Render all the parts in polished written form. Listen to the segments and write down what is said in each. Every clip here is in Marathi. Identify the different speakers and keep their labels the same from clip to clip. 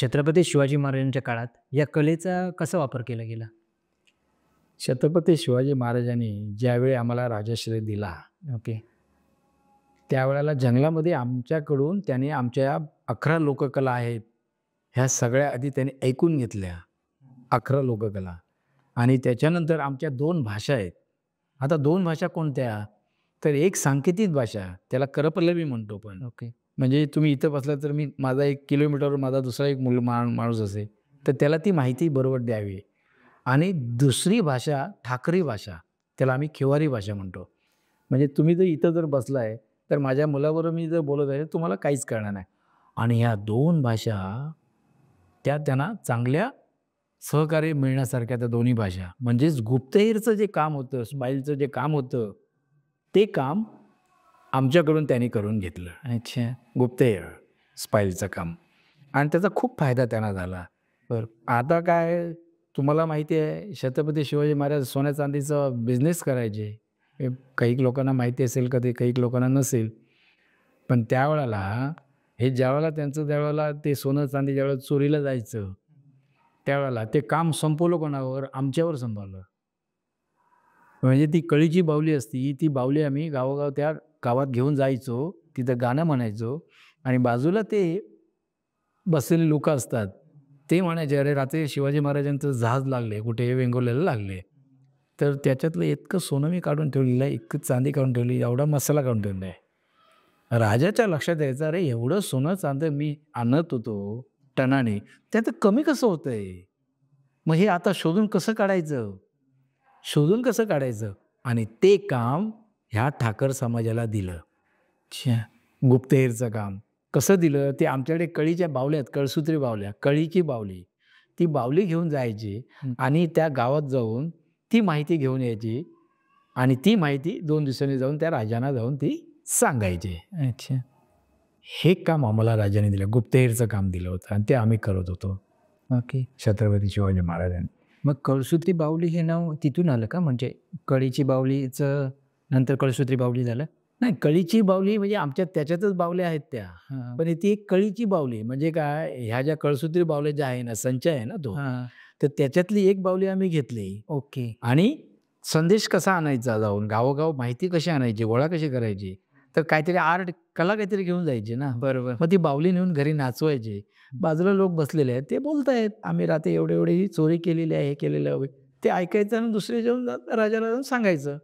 Speaker 1: छत्रपती शिवाजी महाराजांच्या काळात या कलेचा कसा वापर केला गेला?
Speaker 2: छत्रपती शिवाजी महाराजांनी ज्यावेळी आम्हाला राजाश्रय दिला,
Speaker 1: ओके.
Speaker 2: त्यावेळेला जंगलामध्ये आमच्याकडून त्याने आमच्या 11 लोककला आहेत, ह्या सगळ्या आधी त्याने ऐकून घेतल्या. 11 लोककला आणि त्याच्यानंतर आमच्या 2 भाषा आहेत. आता 2 भाषा कोणत्या? तर एक सांकेतिक भाषा, त्याला करपल्लवी म्हणतो आपण.
Speaker 1: ओके.
Speaker 2: म्हणजे तुम्ही इथं बसला तर माझा 1 किलोमीटरवर माझा दुसरा एक माणूस असेल, तर त्याला ती माहिती बरोबर द्यावी. आणि दुसरी भाषा ठाकरी भाषा, त्याला आम्ही खेवारी भाषा म्हणतो. म्हणजे तुम्ही जर इथं जर बसलाय, तर माझ्या मुलाबरोबर मी जर बोलत आहे, तुम्हाला काहीच कळणार नाही. आणि ह्या 2 भाषा त्या त्यांना चांगल्या सहकार्य मिळण्यासारख्या त्या दोन्ही भाषा. म्हणजेच गुप्तहेरचं जे काम होतं, स्माईलचं जे काम होतं, ते काम आमच्याकडून त्यांनी करून घेतलं.
Speaker 1: अच्छा.
Speaker 2: गुप्तहेर स्पाईलचं काम आणि त्याचा खूप फायदा त्यांना झाला.
Speaker 1: बरं.
Speaker 2: आता काय तुम्हाला माहिती आहे, छत्रपती शिवाजी महाराज सोन्या चांदीचा बिझनेस करायचे. हे काही लोकांना माहिती असेल, कधी काही लोकांना नसेल. पण त्यावेळेला हे ज्यावेळेला ते सोनं चांदी ज्यावेळेला चोरीला जायचं, त्यावेळेला ते काम संपवलं कोणावर? आमच्यावर संपवलं. म्हणजे ती कळीची बाहुली असती, ती बाहुली आम्ही गावोगाव त्या गावात घेऊन जायचो, तिथं गाणं म्हणायचो आणि बाजूला ते बसलेले लोकं असतात. ते म्हणायचे, "अरे रात्री शिवाजी महाराजांचं जहाज लागले, कुठे वेंगुर्ल्याला लागले." तर त्याच्यातलं इतकं सोनं मी काढून ठेवलेलं आहे, इतकं चांदी काढून ठेवली, एवढा मसाला काढून ठेवला आहे. राजाच्या लक्षात यायचं, अरे एवढं सोनं चांदी मी आणत होतो टनाने, त्यात कमी कसं होतंय? मग हे आता शोधून कसं काढायचं? शोधून कसं काढायचं? आणि ते काम ह्या ठाकर समाजाला दिलं.
Speaker 1: अच्छा.
Speaker 2: गुप्तहेरचं काम. कसं दिलं? ते आमच्याकडे कळीच्या बावल्या आहेत, कळसूत्री बावल्या, कळीची बावली. ती बावली घेऊन जायची आणि त्या गावात जाऊन ती माहिती घेऊन यायची आणि ती माहिती 2 दिवसांनी जाऊन त्या राजांना जाऊन ती सांगायची.
Speaker 1: अच्छा.
Speaker 2: हे काम आम्हाला राजाने दिलं. गुप्तहेरचं काम दिलं होतं आणि ते आम्ही करत होतो.
Speaker 1: ओके.
Speaker 2: छत्रपती शिवाजी महाराजांनी.
Speaker 1: मग कळसूत्री बाहुली हे नाव तिथून आलं का? म्हणजे कळीची बाहुलीचं नंतर कळसूत्री बाहुली झालं?
Speaker 2: नाही, कळीची बावली म्हणजे आमच्या त्याच्यातच बावल्या आहेत त्या.
Speaker 1: हां.
Speaker 2: पण ती एक कळीची बावली म्हणजे काय, ह्या ज्या कळसूत्री बावल्या ज्या आहे ना, संच आहे ना तो,
Speaker 1: हां.
Speaker 2: तर त्याच्यातली एक बावली आम्ही घेतली
Speaker 1: ओके.
Speaker 2: आणि संदेश कसा आणायचा जाऊन, गावोगाव माहिती कशी आणायची, गोळा कशी करायची, तर काहीतरी कला काहीतरी घेऊन जायची ना.
Speaker 1: बरोबर.
Speaker 2: मग ती बावली नेऊन घरी नाचवायची. बाजूला लोक बसलेले आहेत, ते बोलतायत, आम्ही रात्री एवढी ही चोरी केलेली आहे, हे केलेलं आहे. ते ऐकायचं आणि दुसरे जाऊन राजाला जाऊन सांगायचं.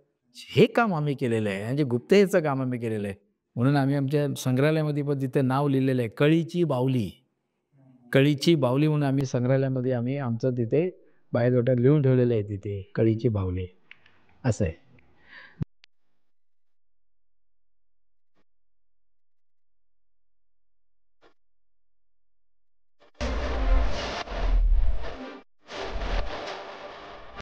Speaker 2: हे काम आम्ही केलेलं आहे, म्हणजे गुप्तहेरचं काम आम्ही केलेलं आहे. म्हणून आम्ही आमच्या संग्रहालयामध्ये पण तिथे नाव लिहिलेलं आहे, कळीची बावली. कळीची बावली म्हणून आम्ही संग्रहालयामध्ये आमचं तिथे बाहेर लिहून ठेवलेलं आहे, तिथे कळीची बावली असं आहे.